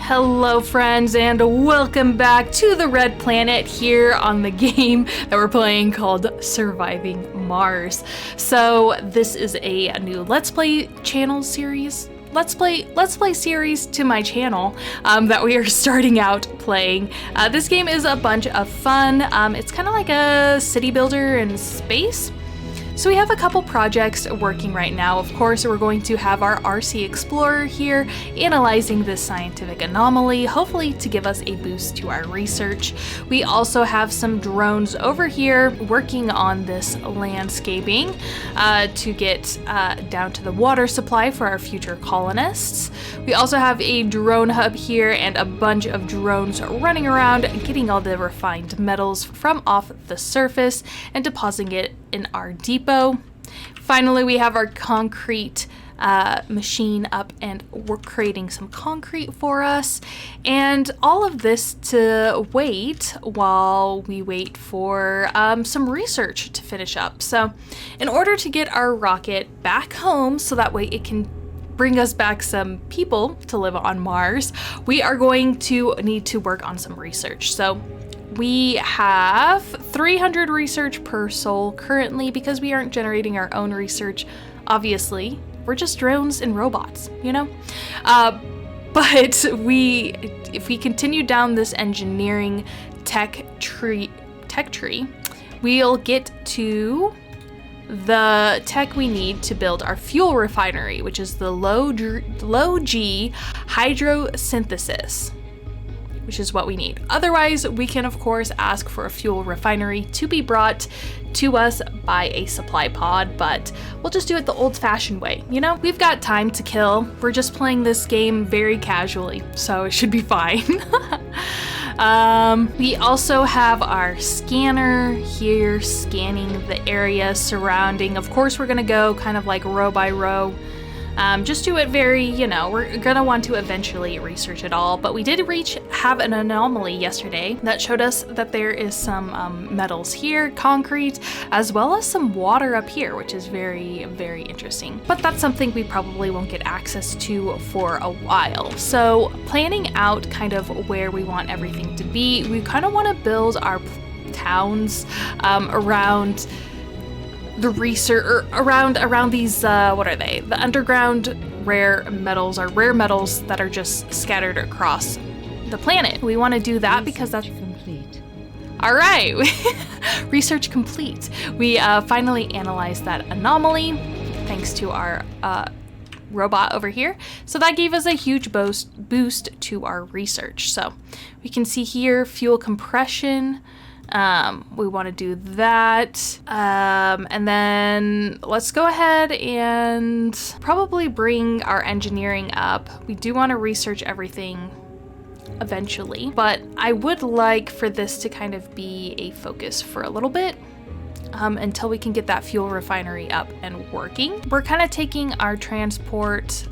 Hello friends, and welcome back to the Red Planet here on the game that we're playing called Surviving Mars. So this is a new Let's Play channel series. Let's play series to my channel that we are starting out playing. This game is a bunch of fun. It's kind of like a city builder in space. So we have a couple projects working right now. Of course, we're going to have our RC Explorer here analyzing this scientific anomaly, hopefully to give us a boost to our research. We also have some drones over here working on this landscaping to get down to the water supply for our future colonists. We also have a drone hub here and a bunch of drones running around getting all the refined metals from off the surface and depositing it in our depot. Finally, we have our concrete machine up and we're creating some concrete for us, and all of this to wait while we wait for some research to finish up. So in order to get our rocket back home so that way it can bring us back some people to live on Mars, we are going to need to work on some research. So we have 300 research per soul currently because we aren't generating our own research. Obviously, we're just drones and robots, you know? But if we continue down this engineering tech tree, we'll get to the tech we need to build our fuel refinery, which is the low G hydrosynthesis, which is what we need. Otherwise, we can of course ask for a fuel refinery to be brought to us by a supply pod, but we'll just do it the old-fashioned way, you know? We've got time to kill. We're just playing this game very casually, so it should be fine. We also have our scanner here scanning the area surrounding. Of course, we're gonna go kind of like row by row. Just do it very, you know, we're gonna want to eventually research it all, but we did have an anomaly yesterday that showed us that there is some metals here, concrete, as well as some water up here, which is very, very interesting. But that's something we probably won't get access to for a while. So planning out kind of where we want everything to be, we kind of want to build our towns around the research, or around these, what are they? The underground rare metals, or rare metals that are just scattered across the planet. We want to do that because that's complete. All right, research complete. We finally analyzed that anomaly thanks to our robot over here. So that gave us a huge boost to our research. So we can see here fuel compression. We want to do that, and then let's go ahead and probably bring our engineering up. We do want to research everything eventually, but I would like for this to kind of be a focus for a little bit until we can get that fuel refinery up and working. We're kind of taking our transport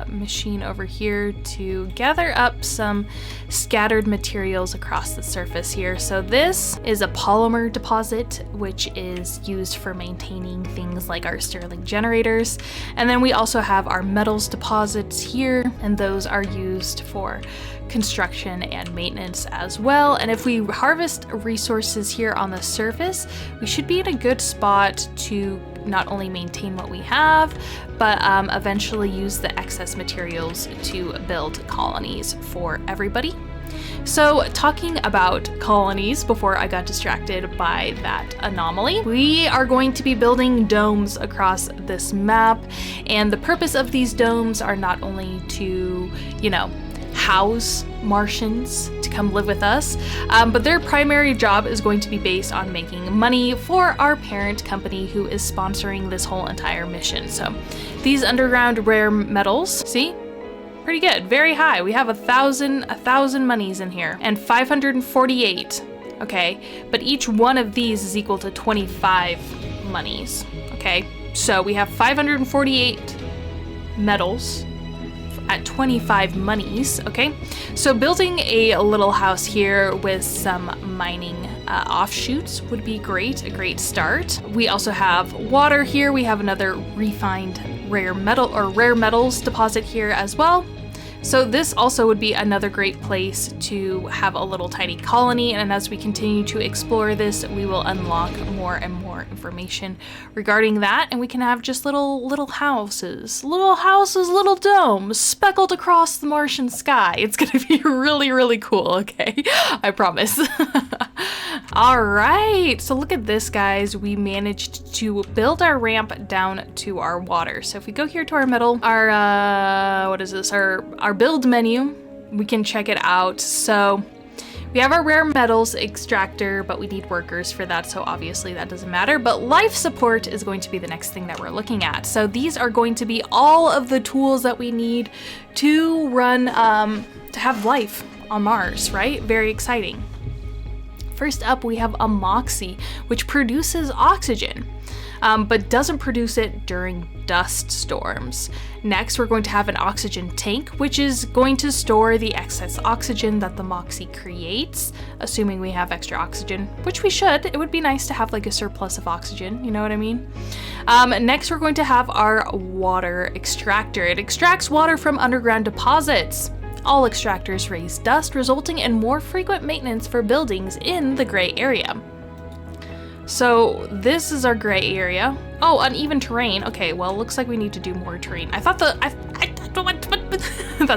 machine over here to gather up some scattered materials across the surface here. So this is a polymer deposit, which is used for maintaining things like our Stirling generators. And then we also have our metals deposits here, and those are used for construction and maintenance as well. And if we harvest resources here on the surface, we should be in a good spot to not only maintain what we have, but eventually use the excess materials to build colonies for everybody. So talking about colonies, before I got distracted by that anomaly, we are going to be building domes across this map. And the purpose of these domes are not only to, you know, house Martians to come live with us, but their primary job is going to be based on making money for our parent company who is sponsoring this whole entire mission. So these underground rare metals, see? Pretty good, very high. We have 1,000 monies in here and 548, okay? But each one of these is equal to 25 monies, okay? So we have 548 metals at 25 monies, okay? So building a little house here with some mining offshoots would be great, a great start. We also have water here. We have another refined rare metal or rare metals deposit here as well. So this also would be another great place to have a little tiny colony, and as we continue to explore this, we will unlock more and more information regarding that, and we can have just little houses, little domes speckled across the Martian sky. It's gonna be really cool, okay? I promise. All right, so look at this, guys. We managed to build our ramp down to our water. So if we go here to our metal, our what is this? Our build menu, we can check it out. So we have our rare metals extractor, but we need workers for that, so obviously that doesn't matter. But life support is going to be the next thing that we're looking at. So these are going to be all of the tools that we need to run, to have life on Mars, right? Very exciting. First up, we have a Moxie, which produces oxygen, but doesn't produce it during dust storms. Next, we're going to have an oxygen tank, which is going to store the excess oxygen that the Moxie creates, assuming we have extra oxygen, which we should. It would be nice to have like a surplus of oxygen, you know what I mean? Next, we're going to have our water extractor. It extracts water from underground deposits. All extractors raise dust, resulting in more frequent maintenance for buildings in the gray area. So this is our gray area. Oh, uneven terrain. Okay, well, looks like we need to do more terrain. I thought that's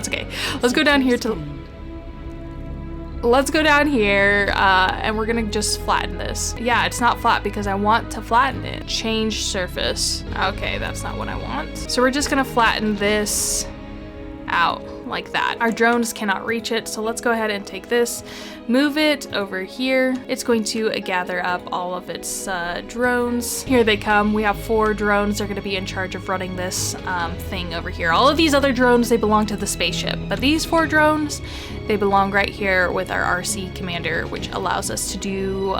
okay. Let's go down here and we're gonna just flatten this. Yeah, it's not flat because I want to flatten it. Change surface. Okay, that's not what I want. So we're just gonna flatten this out like that. Our drones cannot reach it, so let's go ahead and take this, move it over here. It's going to gather up all of its drones. Here they come. We have 4 drones. They're going to be in charge of running this thing over here. All of these other drones, they belong to the spaceship, but these 4 drones, they belong right here with our RC commander, which allows us to do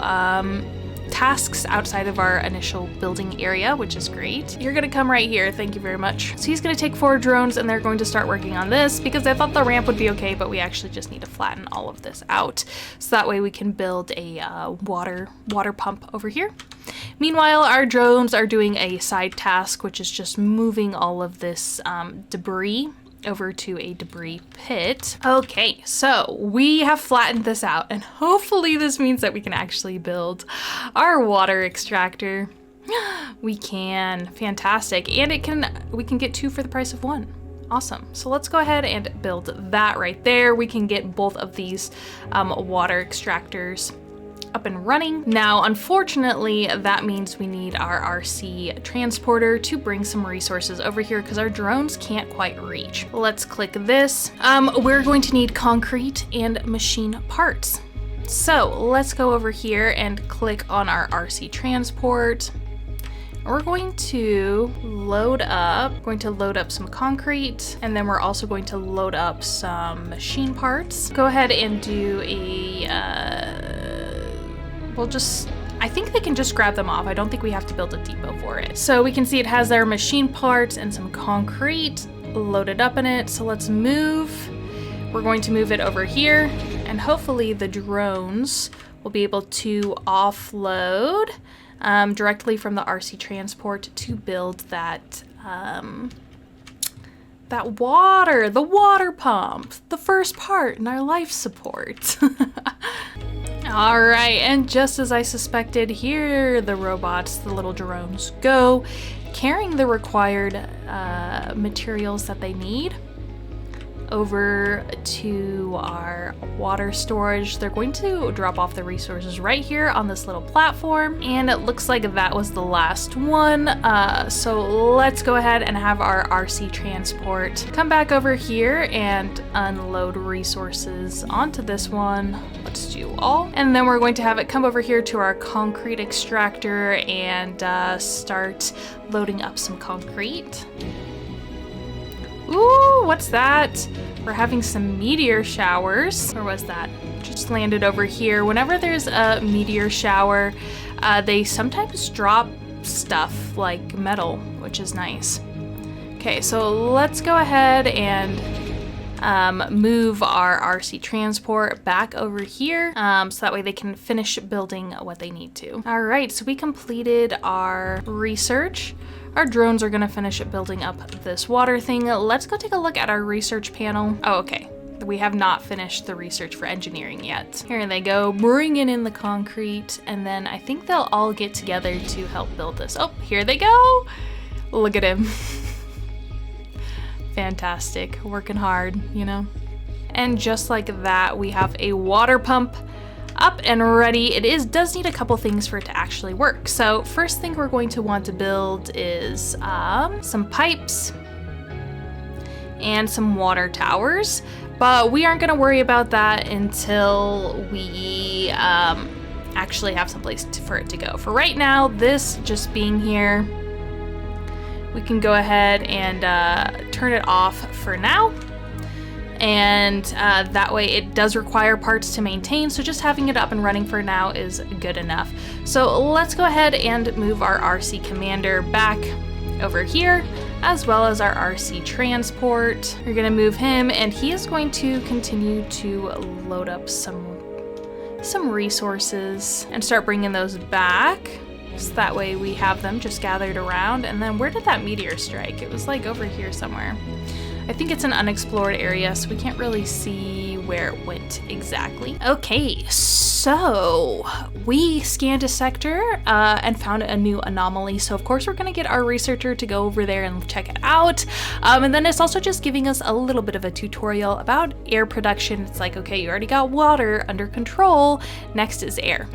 tasks outside of our initial building area, which is great. You're gonna come right here, thank you very much. So he's gonna take 4 drones and they're going to start working on this because I thought the ramp would be okay, but we actually just need to flatten all of this out. So that way we can build a water pump over here. Meanwhile, our drones are doing a side task, which is just moving all of this debris over to a debris pit. Okay, so we have flattened this out, and hopefully this means that we can actually build our water extractor. We can. Fantastic. And we can get 2 for the price of 1. Awesome. So let's go ahead and build that right there. We can get both of these water extractors up and running. Now, unfortunately, that means we need our RC transporter to bring some resources over here because our drones can't quite reach. Let's click this. We're going to need concrete and machine parts. So let's go over here and click on our RC transport. We're going to load up some concrete, and then we're also going to load up some machine parts. Go ahead and do I think they can just grab them off. I don't think we have to build a depot for it. So we can see it has our machine parts and some concrete loaded up in it. So let's move. We're going to move it over here, and hopefully the drones will be able to offload directly from the RC transport to build that the water pump, the first part in our life support. All right, and just as I suspected, here the robots, the little drones, go, carrying the required materials that they need over to our water storage. They're going to drop off the resources right here on this little platform, and it looks like that was the last one. So let's go ahead and have our RC transport come back over here and unload resources onto this one. Let's do all, and then we're going to have it come over here to our concrete extractor and start loading up some concrete. Ooh, what's that? We're having some meteor showers. Where was that? Just landed over here. Whenever there's a meteor shower, they sometimes drop stuff like metal, which is nice. Okay, so let's go ahead and move our RC transport back over here so that way they can finish building what they need to. All right, so we completed our research. Our drones are gonna finish building up this water thing. Let's go take a look at our research panel. Oh, okay. We have not finished the research for engineering yet. Here they go, bringing in the concrete, and then I think they'll all get together to help build this. Oh, here they go. Look at him. Fantastic, working hard, you know? And just like that, we have a water pump up and ready. It does need a couple things for it to actually work. So first thing we're going to want to build is some pipes and some water towers, but we aren't going to worry about that until we actually have some place for it to go. For right now, this just being here, we can go ahead and turn it off for now. And that way it does require parts to maintain, so just having it up and running for now is good enough. So let's go ahead and move our RC commander back over here, as well as our RC transport. We're gonna move him, and he is going to continue to load up some resources and start bringing those back. So that way we have them just gathered around. And then where did that meteor strike? It was like over here somewhere. I think it's an unexplored area, so we can't really see where it went exactly. Okay, so we scanned a sector and found a new anomaly. So of course we're gonna get our researcher to go over there and check it out. And then it's also just giving us a little bit of a tutorial about air production. It's like, okay, you already got water under control, next is air.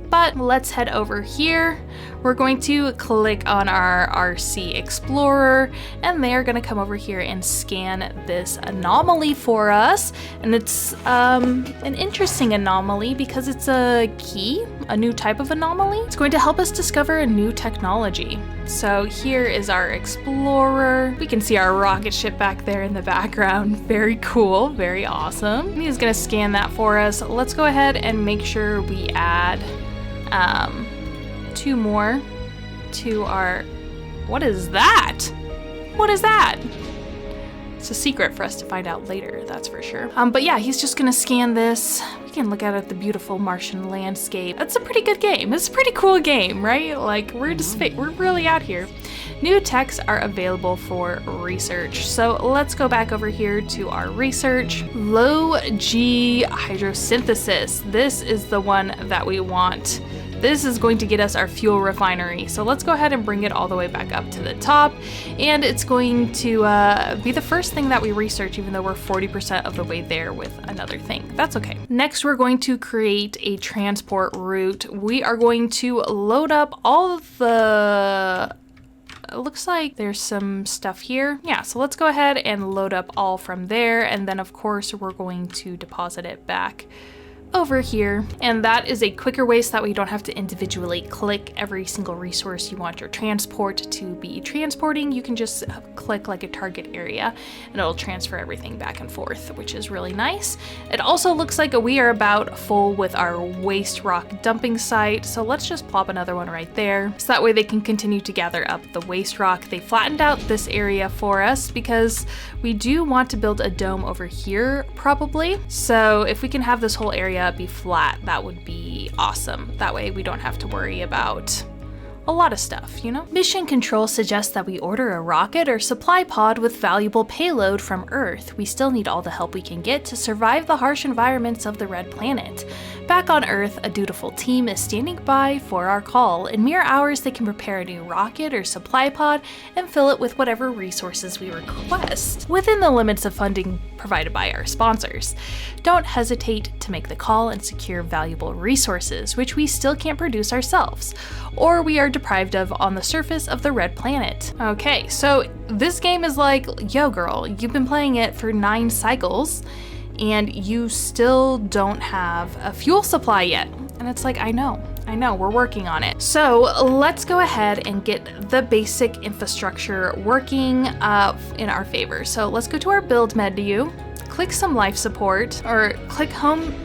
But let's head over here. We're going to click on our RC Explorer, and they're gonna come over here and scan this anomaly for us. And it's an interesting anomaly because it's a key, a new type of anomaly. It's going to help us discover a new technology. So here is our Explorer. We can see our rocket ship back there in the background. Very cool, very awesome. And he's gonna scan that for us. Let's go ahead and make sure we add 2 more to our, what is that? What is that? It's a secret for us to find out later, that's for sure. But yeah, he's just gonna scan this. We can look out at the beautiful Martian landscape. It's a pretty good game. It's a pretty cool game, right? Like we're really out here. New techs are available for research. So let's go back over here to our research. Low G hydrosynthesis. This is the one that we want. This is going to get us our fuel refinery. So let's go ahead and bring it all the way back up to the top. And it's going to be the first thing that we research, even though we're 40% of the way there with another thing. That's okay. Next, we're going to create a transport route. We are going to load up all of the, it looks like there's some stuff here. Yeah, so let's go ahead and load up all from there. And then of course, we're going to deposit it back over here. And that is a quicker way so that way you don't have to individually click every single resource you want your transport to be transporting. You can just click like a target area and it'll transfer everything back and forth, which is really nice. It also looks like we are about full with our waste rock dumping site. So let's just plop another one right there. So that way they can continue to gather up the waste rock. They flattened out this area for us because we do want to build a dome over here probably. So if we can have this whole area be flat, that would be awesome. That way we don't have to worry about a lot of stuff, you know? Mission Control suggests that we order a rocket or supply pod with valuable payload from Earth. We still need all the help we can get to survive the harsh environments of the Red Planet. Back on Earth, a dutiful team is standing by for our call. In mere hours, they can prepare a new rocket or supply pod and fill it with whatever resources we request, within the limits of funding provided by our sponsors. Don't hesitate to make the call and secure valuable resources, which we still can't produce ourselves, or we are deprived of on the surface of the Red Planet. Okay, so this game is like, yo girl, you've been playing it for 9 cycles and you still don't have a fuel supply yet. And it's like, I know, we're working on it. So let's go ahead and get the basic infrastructure working in our favor. So let's go to our build menu, click some life support, or click home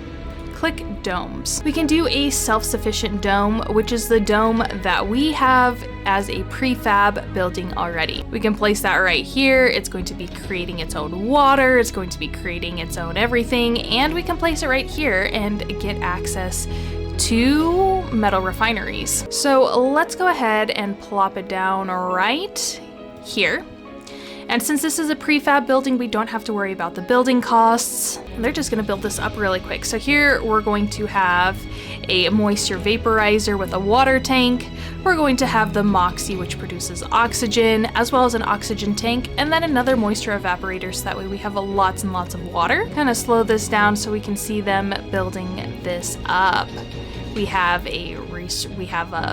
click domes. We can do a self-sufficient dome, which is the dome that we have as a prefab building already. We can place that right here. It's going to be creating its own water. It's going to be creating its own everything. And we can place it right here and get access to metal refineries. So let's go ahead and plop it down right here. And since this is a prefab building, we don't have to worry about the building costs. They're just gonna build this up really quick. So here we're going to have a moisture vaporizer with a water tank. We're going to have the Moxie, which produces oxygen, as well as an oxygen tank, and then another moisture evaporator, so that way we have lots and lots of water. Kind of slow this down so we can see them building this up. We have a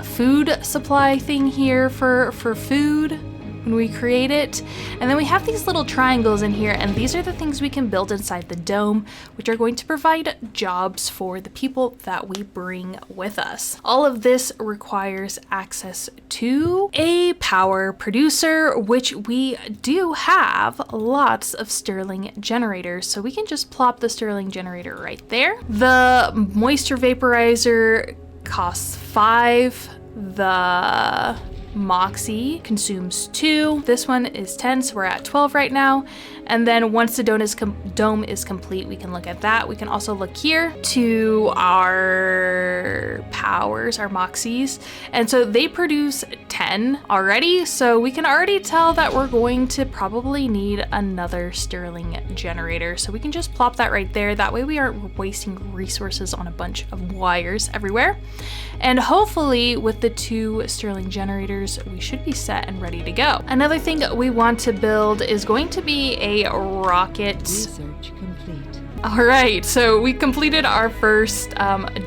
food supply thing here for food when we create it. And then we have these little triangles in here, and these are the things we can build inside the dome, which are going to provide jobs for the people that we bring with us. All of this requires access to a power producer, which we do have lots of Stirling generators. So we can just plop the Stirling generator right there. The moisture vaporizer costs 5. The Moxie consumes 2. This one is 10, so we're at 12 right now. And then once the dome is complete, we can look at that. We can also look here to our powers, our Moxies. And so they produce 10 already. So we can already tell that we're going to probably need another Stirling generator. So we can just plop that right there. That way we aren't wasting resources on a bunch of wires everywhere. And hopefully with the 2 Stirling generators, we should be set and ready to go. Another thing that we want to build is going to be a rocket. Research complete. All right, so we completed our first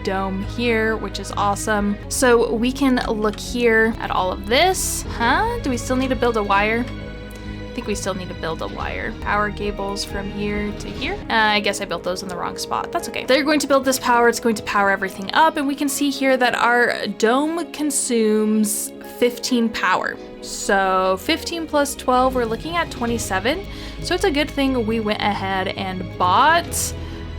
dome here, which is awesome. So we can look here at all of this. Do we still need to build a wire? I think we still need to build a wire. Power cables from here to here. I guess I built those in the wrong spot. That's okay. They're going to build this power. It's going to power everything up. And we can see here that our dome consumes 15 power. So 15 plus 12, we're looking at 27. So it's a good thing we went ahead and bought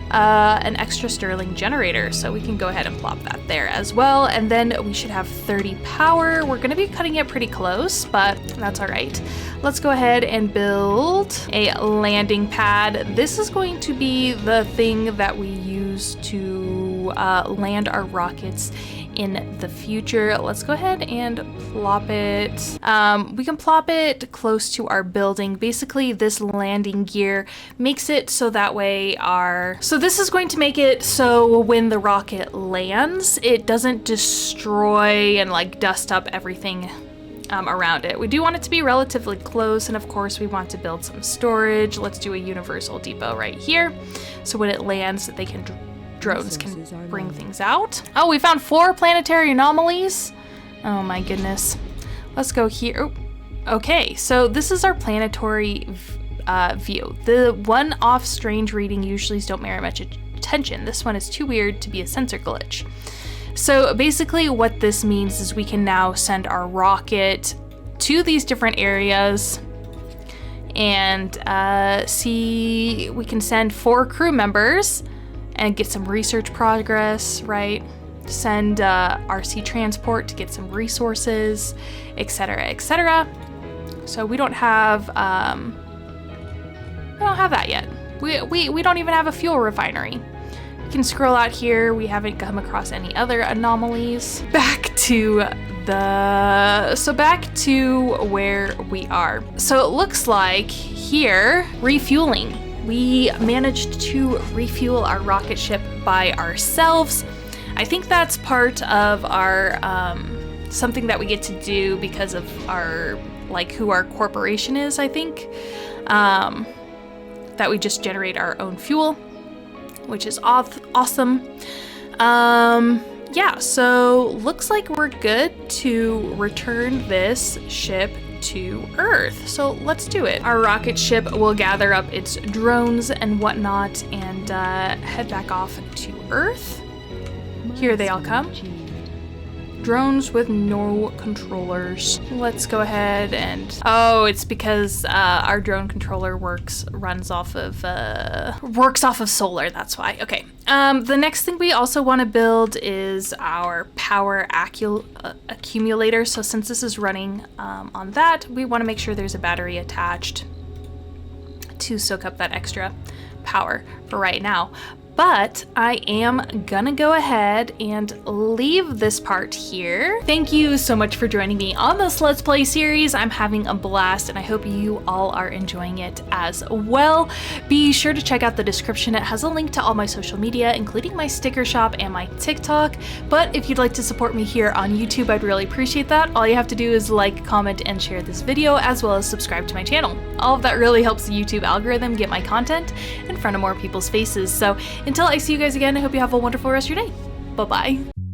an extra Stirling generator. So we can go ahead and plop that there as well. And then we should have 30 power. We're going to be cutting it pretty close, but that's all right. Let's go ahead and build a landing pad. This is going to be the thing that we use to land our rockets in the future. Let's go ahead and plop it. We can plop it close to our building. Basically, this landing gear makes it so that way so this is going to make it so when the rocket lands, it doesn't destroy and like dust up everything around it. We do want it to be relatively close, and of course we want to build some storage. Let's do a universal depot right here. So when it lands, drones can bring things out. Oh, we found 4 planetary anomalies. Oh my goodness. Let's go here. Oh, okay, so this is our planetary view. The one-off strange reading usually don't merit much attention. This one is too weird to be a sensor glitch. So basically what this means is we can now send our rocket to these different areas and we can send 4 crew members and get some research progress, right? Send RC transport to get some resources, etc., etc. So we don't have that yet. We don't even have a fuel refinery. You can scroll out here. We haven't come across any other anomalies. Back to where we are. So it looks like here, refueling. We managed to refuel our rocket ship by ourselves. I think that's part of our something that we get to do because of our who our corporation is, I think. That we just generate our own fuel, which is awesome. Yeah, so looks like we're good to return this ship to Earth. So let's do it. Our rocket ship will gather up its drones and whatnot and head back off to Earth. Here they all come. drones with no controllers. Let's go ahead and, oh, it's because our drone controller works off of solar, that's why. Okay. The next thing we also want to build is our power accumulator. So since this is running on that, we want to make sure there's a battery attached to soak up that extra power for right now. But I am gonna go ahead and leave this part here. Thank you so much for joining me on this Let's Play series. I'm having a blast and I hope you all are enjoying it as well. Be sure to check out the description. It has a link to all my social media, including my sticker shop and my TikTok. But if you'd like to support me here on YouTube, I'd really appreciate that. All you have to do is like, comment, and share this video, as well as subscribe to my channel. All of that really helps the YouTube algorithm get my content in front of more people's faces. So until I see you guys again, I hope you have a wonderful rest of your day. Bye-bye.